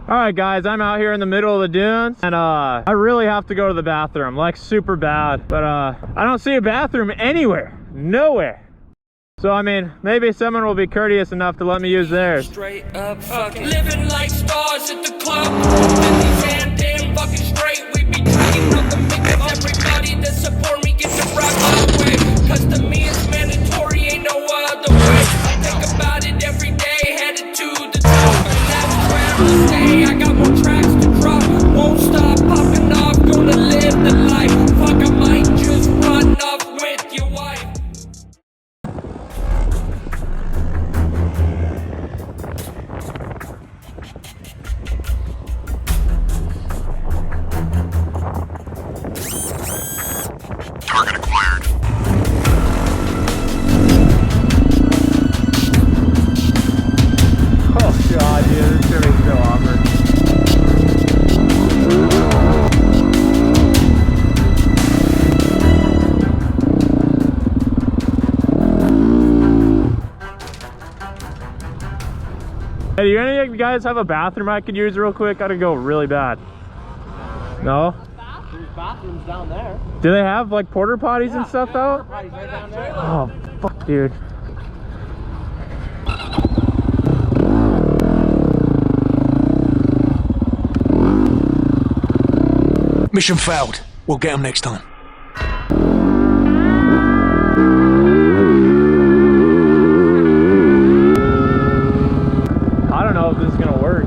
Alright guys, I'm out here in the middle of the dunes and I really have to go to the bathroom, like super bad, but I don't see a bathroom anywhere, nowhere. So I mean, maybe someone will be courteous enough to let me use theirs. Straight up fucking living like stars at the club. 50 and damn fucking straight. We be taking up the mix. Everybody that support me gets to rock my way. Cause to me it's mandatory, ain't no other way. I think about it every day, headed to the top. And that's where I stay. I got more tracks to drop. Won't stop popping off, gonna live the life. Fuck, I might just run off with your wife. Hey, do any of you guys have a bathroom I could use real quick? Gotta go really bad. No? There's bathrooms down there. Do they have like porta potties and stuff though? Right down there. Oh, fuck, dude. Mission failed. We'll get them next time. I don't know if this is gonna work.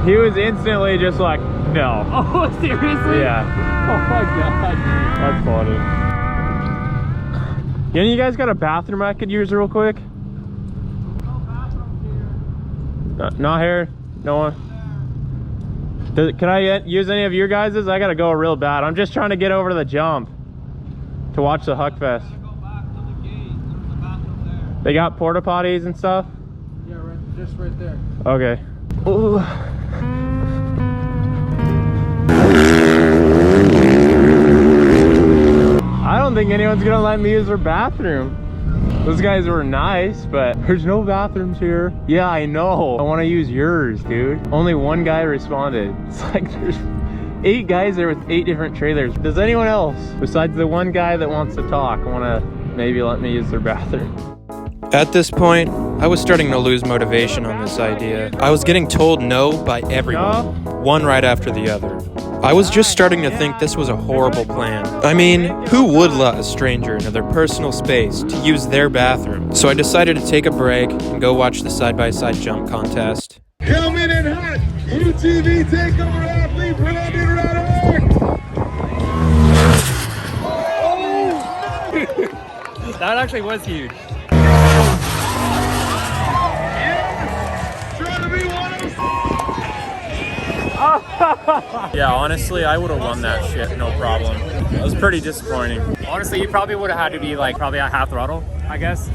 He was instantly just like, no. Oh, seriously? Yeah. Oh my god. That's funny. Any of you guys got a bathroom I could use real quick? Not here? No one? Can I use any of your guys's? I gotta go real bad. I'm just trying to get over to the jump to watch the Huckfest. They got porta potties and stuff? Yeah, just right there. Okay. Ooh. I don't think anyone's gonna let me use their bathroom. Those guys were nice, but there's no bathrooms here. Yeah, I know. I want to use yours, dude. Only one guy responded. It's like there's 8 guys there with 8 different trailers. Does anyone else, besides the one guy that wants to talk, want to maybe let me use their bathroom? At this point, I was starting to lose motivation on this idea. I was getting told no by everyone, one right after the other. I was just starting to think this was a horrible plan. I mean, who would let a stranger into their personal space to use their bathroom? So I decided to take a break and go watch the side-by-side jump contest. Coming in hot, UTV takeover athlete Brandon Rudder. Oh! That actually was huge. Yeah, honestly, I would have won that shit, no problem. It was pretty disappointing. Honestly, you probably would have had to be like probably a half throttle, I guess.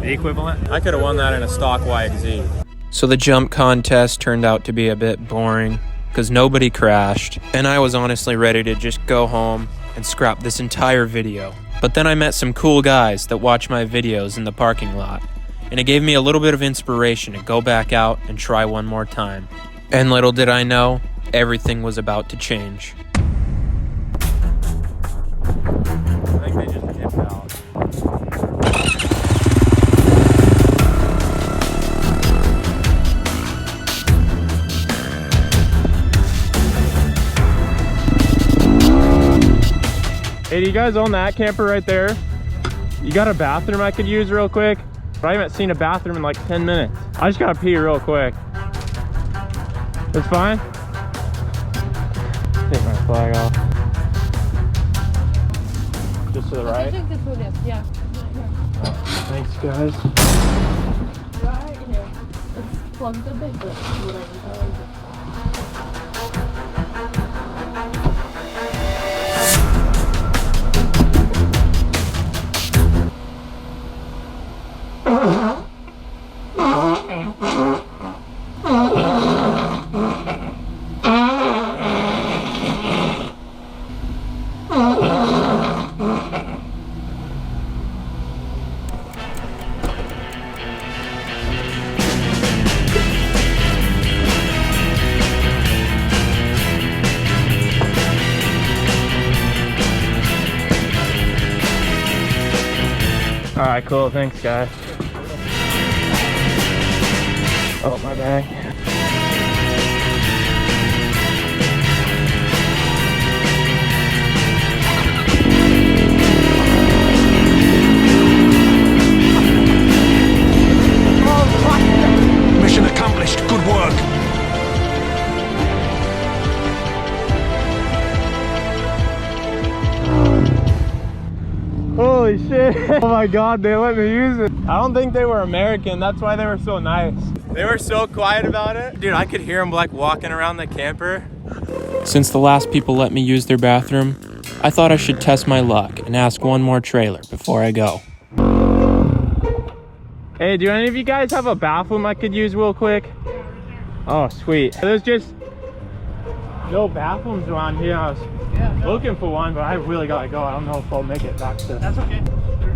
The equivalent. I could have won that in a stock YXZ. So the jump contest turned out to be a bit boring because nobody crashed, and I was honestly ready to just go home and scrap this entire video. But then I met some cool guys that watch my videos in the parking lot, and it gave me a little bit of inspiration to go back out and try one more time. And little did I know, everything was about to change. I think they just dipped out. Hey, do you guys own that camper right there? You got a bathroom I could use real quick? But I haven't seen a bathroom in like 10 minutes. I just gotta pee real quick. It's fine? Take my flag off. Just to the right? Yeah. Thanks, guys. Right here. It's plugged a bit, but Alright, cool. Thanks, guys. Oh, my bag. Mission accomplished. Good work. Holy shit. Oh my god, they let me use it. I don't think they were American. That's why they were so nice. They were so quiet about it. Dude, I could hear them like walking around the camper. Since the last people let me use their bathroom, I thought I should test my luck and ask one more trailer before I go. Hey, do any of you guys have a bathroom I could use real quick? Oh, sweet. There's just no bathrooms around here. I was looking for one, but I really gotta go. I don't know if I'll make it back to... That's okay.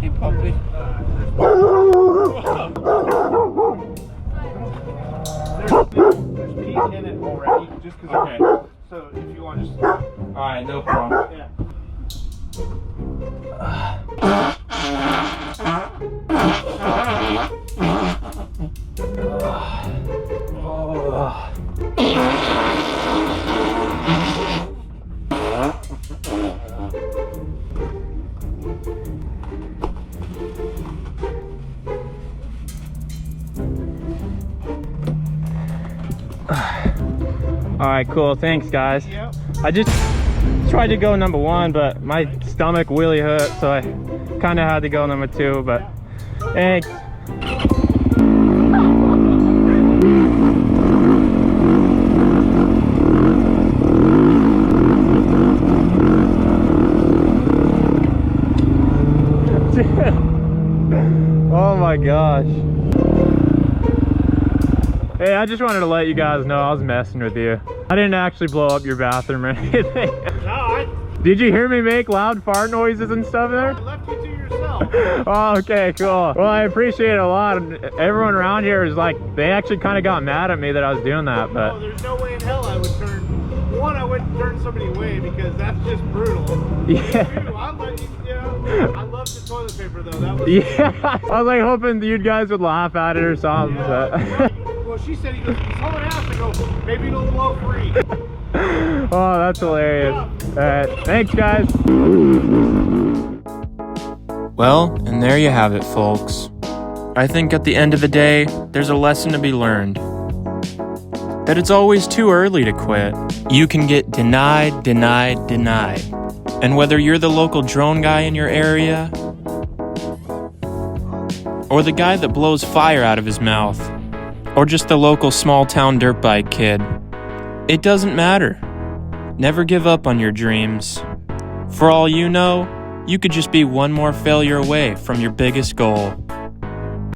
Hey, puppy. There's peas in it already, just because. Okay. So if you want to just. Alright, no problem. Yeah. Alright, cool. Thanks, guys. Yep. I just tried to go number 1, but my stomach really hurt, so I kind of had to go number 2, but thanks. Oh my gosh. Hey, I just wanted to let you guys know I was messing with you. I didn't actually blow up your bathroom or anything. No, Did you hear me make loud fart noises and stuff there? I left you to yourself. Oh, okay, cool. Well, I appreciate it a lot. Everyone around here is like, they actually kind of got mad at me that I was doing that, but... Oh, there's no way in hell I would turn. One, I wouldn't turn somebody away because that's just brutal. Yeah. Two, I love the toilet paper though. That was. Yeah, I was like hoping you guys would laugh at it or something, but... Well, she said he goes, he's hauling ass. I go, maybe it'll blow free. Oh, that's hilarious. Alright, thanks guys. Well, and there you have it, folks. I think at the end of the day, there's a lesson to be learned. That it's always too early to quit. You can get denied, denied, denied. And whether you're the local drone guy in your area, or the guy that blows fire out of his mouth, or just the local small town dirt bike kid, it doesn't matter. Never give up on your dreams. For all you know, you could just be one more failure away from your biggest goal.